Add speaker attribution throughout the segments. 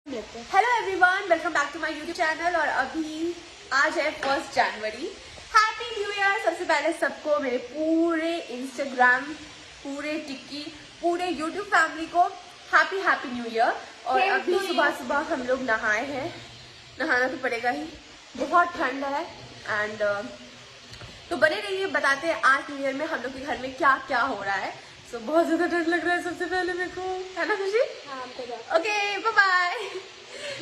Speaker 1: Hello everyone, welcome back to my YouTube channel. और अभी आज है 1 जनवरी। Happy new year. सबसे पहले सबको मेरे पूरे इंस्टाग्राम, पूरे टिक्की, पूरे यूट्यूब फैमिली को हैप्पी न्यू ईयर। और अभी सुबह सुबह हम लोग नहाए हैं, नहाना तो पड़ेगा ही, बहुत ठंड है। एंड तो बने रहिए, बताते हैं आज न्यू ईयर में हम लोग के घर में क्या क्या हो रहा है। तो बहुत ज्यादा डर लग रहा है सबसे पहले मेरे को, है ना खुशी? Okay, bye bye.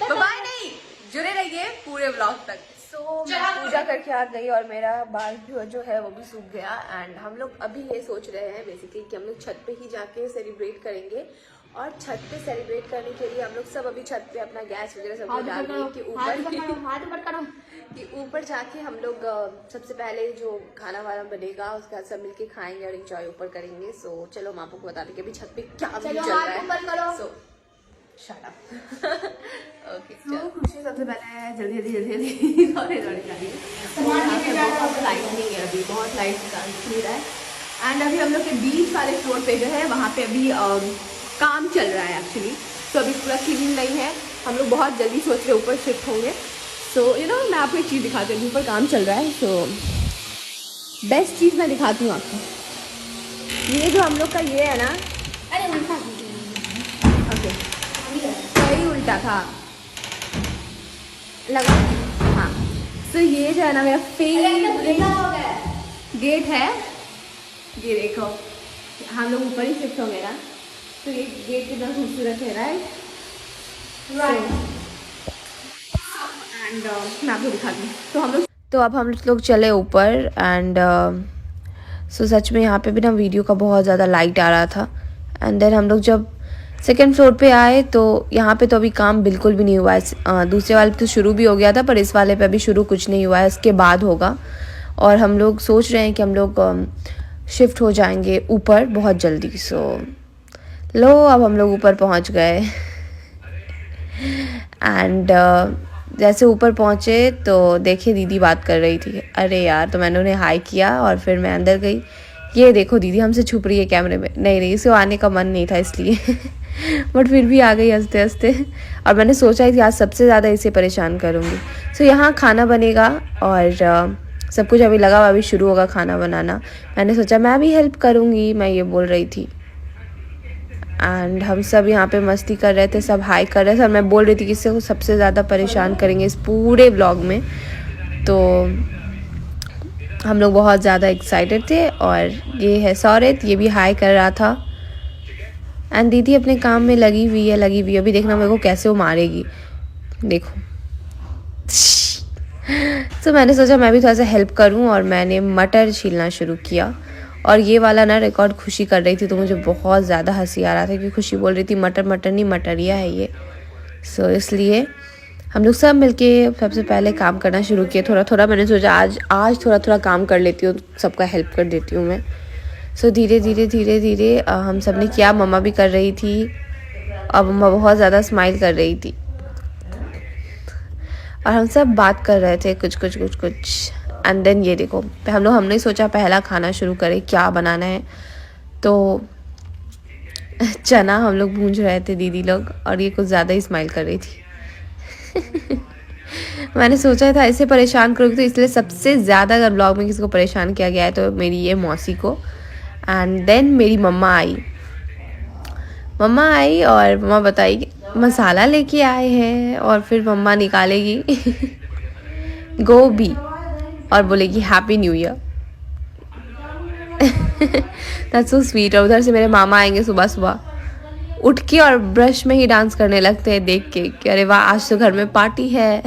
Speaker 1: बाय नहीं, जुड़े रहिए पूरे व्लॉग तक। सो मैं पूजा करके आ गई और मेरा बाल जो है वो भी सूख गया। एंड हम लोग अभी ये सोच रहे हैं बेसिकली कि हम लोग छत पे ही जाके सेलिब्रेट करेंगे। और छत पे सेलिब्रेट करने के लिए हम लोग सब अभी छत पे अपना गैस वगैरह सब कुछ डाल देंगे कि ऊपर जाके हम लोग सबसे पहले जो खाना वाना बनेगा उसके बाद सब मिलके खाएंगे और एंजॉय ऊपर करेंगे। सो चलो मैं आपको बता दें कि अभी छत पे क्या चल रहा है। सो शट अप। ओके, तो खुशी सबसे पहले जल्दी दौड़े जा रही है। बहुत लाइट नहीं है अभी, बहुत लाइट नहीं रहा है। एंड अभी हम लोग के बीच वाले फ्लोर पे जो है वहाँ पे अभी काम चल रहा है एक्चुअली। तो अभी पूरा क्लीन नहीं है, हम लोग बहुत जल्दी सोच रहे ऊपर शिफ्ट होंगे। सो यू नो मैं आपको एक चीज़ दिखाती हूँ, ऊपर काम चल रहा है। सो बेस्ट चीज़ मैं दिखाती हूँ आपको। ये जो हम लोग का ये है ना,
Speaker 2: अरे उल्टा
Speaker 1: ओके सही उल्टा था लगा। हाँ, तो ये जो है ना मेरा फेवरेट गेट है। ये देखो, हम लोग ऊपर ही शिफ्ट होंगे ना, तो ये गेट कितना खूबसूरत है, राइट? एंड मैं आपको दिखाती हूँ। तो अब हम लोग चले ऊपर। एंड सो सच में यहाँ पे भी ना वीडियो का बहुत ज़्यादा लाइट आ रहा था। एंड देन हम लोग जब सेकेंड फ्लोर पे आए तो यहाँ पे तो अभी काम बिल्कुल भी नहीं हुआ है। दूसरे वाले पे तो शुरू भी हो गया था, पर इस वाले पे अभी शुरू कुछ नहीं हुआ है, इसके बाद होगा। और हम लोग सोच रहे हैं कि हम लोग शिफ्ट हो जाएंगे ऊपर बहुत जल्दी। सो लो, अब हम लोग ऊपर पहुँच गए। एंड जैसे ऊपर पहुँचे तो देखिए दीदी बात कर रही थी। अरे यार, तो मैंने उन्हें हाय किया और फिर मैं अंदर गई। ये देखो दीदी हमसे छुप रही है कैमरे में। नहीं, इसे आने का मन नहीं था इसलिए बट फिर भी आ गई हंसते हंसते। और मैंने सोचा ही थी आज सबसे ज़्यादा इसे परेशान करूँगी। सो यहाँ खाना बनेगा और सब कुछ अभी लगा हुआ, अभी शुरू होगा खाना बनाना। मैंने सोचा मैं भी हेल्प करूँगी, मैं ये बोल रही थी। एंड हम सब यहाँ पे मस्ती कर रहे थे, सब हाई कर रहे थे। और मैं बोल रही थी कि इससे को सबसे ज़्यादा परेशान करेंगे इस पूरे व्लॉग में। तो हम लोग बहुत ज़्यादा एक्साइटेड थे। और ये है सौरत, ये भी हाई कर रहा था। एंड दीदी अपने काम में लगी हुई है। अभी देखना मेरे को कैसे वो मारेगी, देखो। तो मैंने सोचा मैं भी थोड़ा सा हेल्प करूं और मैंने मटर छीलना शुरू किया। और ये वाला ना रिकॉर्ड खुशी कर रही थी, तो मुझे बहुत ज़्यादा हंसी आ रहा था कि खुशी बोल रही थी मटर मटर नहीं मटरिया है ये। सो इसलिए हम लोग सब मिलके सबसे पहले काम करना शुरू किए थोड़ा थोड़ा। मैंने सोचा आज थोड़ा थोड़ा काम कर लेती हूँ, सबका हेल्प कर देती हूँ मैं। सो धीरे धीरे हम सब ने किया। मम्मा भी कर रही थी और मम्मा बहुत ज़्यादा स्माइल कर रही थी। और हम सब बात कर रहे थे कुछ। एंड देन ये देखो, हमने सोचा पहला खाना शुरू करें, क्या बनाना है। तो चना हम लोग भूंज रहे थे दीदी लोग, और ये कुछ ज़्यादा ही स्माइल कर रही थी। मैंने सोचा था इसे परेशान करूँगी, तो इसलिए सबसे ज़्यादा अगर ब्लॉग में किसी को परेशान किया गया है तो मेरी ये मौसी को। एंड देन मेरी मम्मा आई और मम्मा बताई कि मसाला लेके आए हैं। और फिर मम्मा निकालेगी गोभी और बोलेगी happy new year. That's so sweet. और उधर से मेरे मामा आएंगे सुबह सुबह उठ के और ब्रश में ही डांस करने लगते हैं देख के कि अरे वाह, आज तो घर में पार्टी है।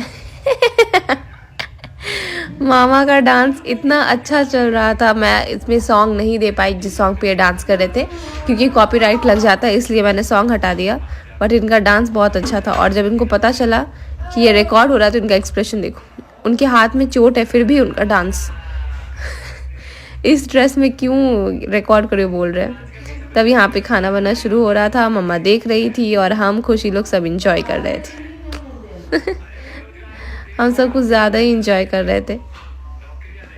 Speaker 1: मामा का डांस इतना अच्छा चल रहा था, मैं इसमें सॉन्ग नहीं दे पाई जिस सॉन्ग पे ये डांस कर रहे थे, क्योंकि कॉपीराइट लग जाता है, इसलिए मैंने सॉन्ग हटा दिया। बट इनका डांस बहुत अच्छा था। और जब इनको पता चला कि ये रिकॉर्ड हो रहा है तो इनका एक्सप्रेशन देखो, उनके हाथ में चोट है फिर भी उनका डांस। इस ड्रेस में क्यों रिकॉर्ड करे बोल रहे हैं। तब यहाँ पे खाना बनना शुरू हो रहा था, मम्मा देख रही थी और हम खुशी लोग सब इंजॉय कर रहे थे। हम सब कुछ ज़्यादा ही इंजॉय कर रहे थे।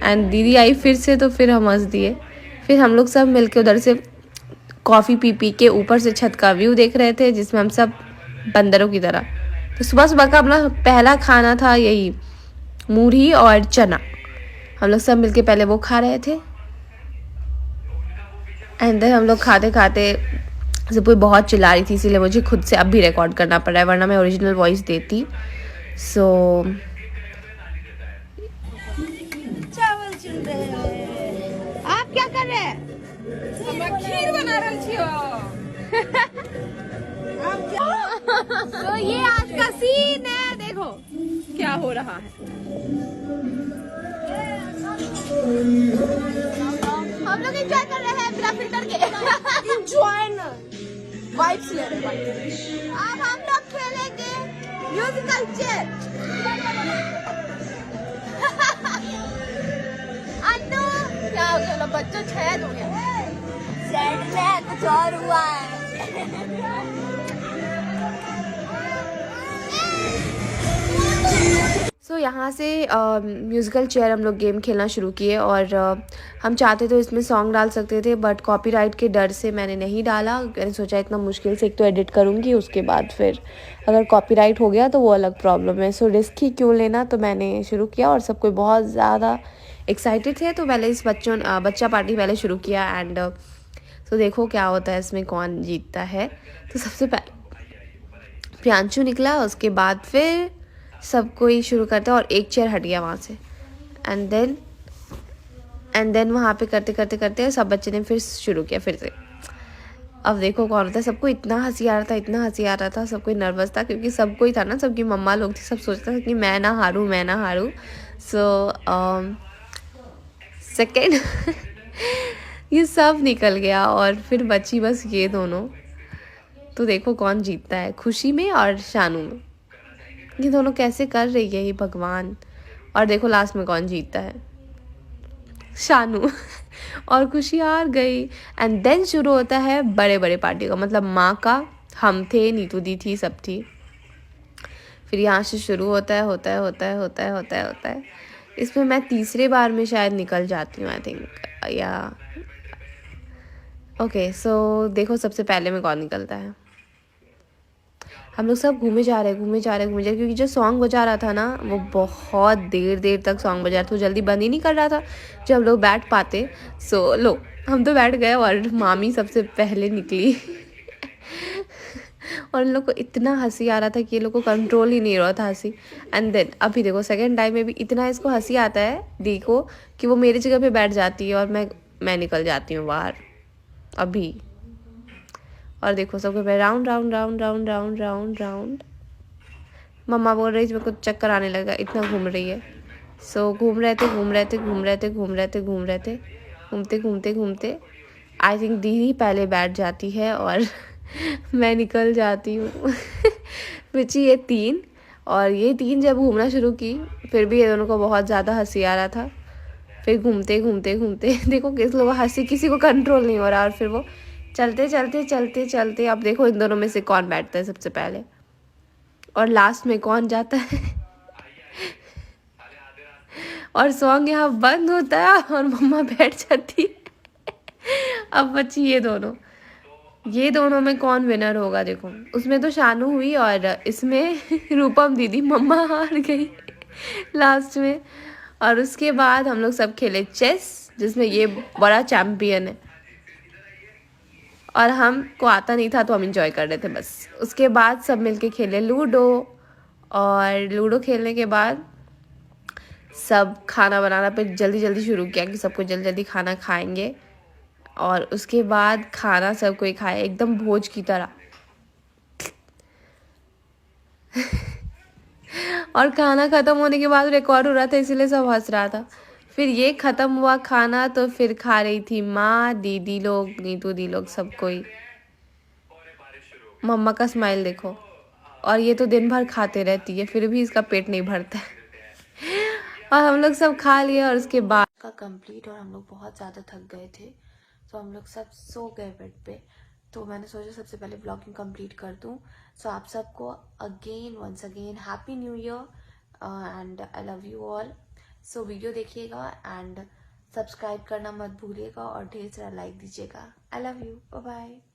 Speaker 1: एंड दीदी आई फिर से, तो फिर हम हंस दिए। फिर हम लोग सब मिलके उधर से कॉफ़ी पी के ऊपर से छत का व्यू देख रहे थे, जिसमें हम सब बंदरों की तरह तो सुबह सुबह का अपना पहला खाना था यही मूढ़ी और चना। हम लोग सब मिलके पहले वो खा रहे थे एंड देन हम लोग खाते खाते सब कोई बहुत चिल्ला रही थी, इसीलिए मुझे खुद से अब भी रिकॉर्ड करना पड़ रहा है, वरना मैं ओरिजिनल वॉइस देती। सो चावल चल रहे हैं। आप क्या कर रहे हैं?
Speaker 2: हम खीर बना रहे छियो।
Speaker 1: तो ये आज का सीन है, देखो क्या हो रहा है। हम लोग एंजॉय कर रहे हैं बिना फिल्टर के। एंजॉय ना, वाइब्स ले रहे हैं। अब हम लोग खेलेंगे म्यूजिकल चेयर। अन्नू क्या हो गया? बच्चों छेद हो गया, सेट में कुछ और हुआ है। सो यहाँ से म्यूज़िकल चेयर हम लोग गेम खेलना शुरू किए और हम चाहते तो इसमें सॉन्ग डाल सकते थे, बट कॉपीराइट के डर से मैंने नहीं डाला। मैंने सोचा इतना मुश्किल से एक तो एडिट करूँगी, उसके बाद फिर अगर कॉपीराइट हो गया तो वो अलग प्रॉब्लम है। सो रिस्क ही क्यों लेना, तो मैंने शुरू किया और सब कोई बहुत ज़्यादा एक्साइटेड थे। तो पहले इस बच्चा पार्टी पहले शुरू किया एंड तो देखो क्या होता है इसमें, कौन जीतता है। तो सबसे पहले प्रियांशु निकला, उसके बाद फिर सब कोई शुरू करते और एक चेयर हट गया वहाँ से एंड देन वहाँ पे करते करते करते सब बच्चे ने फिर शुरू किया फिर से। अब देखो कौन होता है। सबको इतना हंसी आ रहा था, इतना हंसी आ रहा था, सब कोई नर्वस था क्योंकि सब कोई था ना, सबकी मम्मा लोग थी, सब सोचता था कि मैं ना हारूं, मैं ना हारूं। सो सेकेंड ये सब निकल गया और फिर बची बस ये दोनों। तो देखो कौन जीतता है, खुशी में और शानू में। ये दोनों कैसे कर रही है ये भगवान। और देखो लास्ट में कौन जीतता है, शानू। और खुशी हार गई। एंड देन शुरू होता है बड़े बड़े पार्टी का, मतलब माँ का, हम थे, नीतू दी थी, सब थी। फिर यहाँ से शुरू होता है। इसमें मैं तीसरे बार में शायद निकल जाती हूँ, आई थिंक, या ओके। सो देखो सबसे पहले में कौन निकलता है। हम लोग सब घूमे जा रहे क्योंकि जो सॉन्ग बजा रहा था ना वो बहुत देर तक सॉन्ग बजा रहा था, जल्दी बंद ही नहीं कर रहा था जब हम लोग बैठ पाते। सो लो हम तो बैठ गए और मामी सबसे पहले निकली। और इन लोग को इतना हंसी आ रहा था कि ये लोग को कंट्रोल ही नहीं हो रहा था हंसी। एंड देन अभी देखो सेकेंड टाइम में भी इतना इसको हंसी आता है दी को कि वो मेरी जगह पे बैठ जाती है और मैं निकल जाती हूँ बाहर अभी। और देखो सबको round round round round round round round. मम्मा बोल रही थी मेरे को चक्कर आने लगा, इतना घूम रही है। सो घूम रहे थे घूमते आई थिंक दीदी पहले बैठ जाती है और मैं निकल जाती हूँ। बची ये तीन, और ये तीन जब घूमना शुरू की फिर भी ये दोनों को बहुत ज़्यादा हंसी आ रहा था। फिर घूमते देखो किस लोग हंसी किसी को कंट्रोल नहीं हो रहा। और फिर वो चलते अब देखो इन दोनों में से कौन बैठता है सबसे पहले और लास्ट में कौन जाता है। और सॉन्ग यहाँ बंद होता है और मम्मा बैठ जाती है। अब बची ये दोनों में कौन विनर होगा। देखो उसमें तो शानू हुई और इसमें रूपम दीदी, मम्मा हार गई लास्ट में। और उसके बाद हम लोग सब खेले चेस, जिसमें ये बड़ा चैम्पियन है और हमको आता नहीं था तो हम इंजॉय कर रहे थे बस। उसके बाद सब मिलके खेले लूडो, और लूडो खेलने के बाद सब खाना बनाना पे जल्दी शुरू किया कि सबको जल्दी खाना खाएंगे। और उसके बाद खाना सब कोई खाए एकदम भोज की तरह। और खाना ख़त्म होने के बाद रिकॉर्ड हो रहा था इसीलिए सब हंस रहा था। फिर ये ख़त्म हुआ खाना तो फिर खा रही थी माँ, दीदी लोग, नीतू दी लोग, सब कोई। मम्मा का स्माइल देखो। और ये तो दिन भर खाते रहती है फिर भी इसका पेट नहीं भरता है। और हम लोग सब खा लिए और उसके बाद का कंप्लीट, और हम लोग बहुत ज़्यादा थक गए थे तो हम लोग सब सो गए बेड पे। तो मैंने सोचा सबसे पहले ब्लॉगिंग कंप्लीट कर दूं। सो आप सबको once again happy new year and I love you all. So video देखिएगा एंड सब्सक्राइब करना मत भूलिएगा और ढेर सारा लाइक दीजिएगा। I love you, bye bye.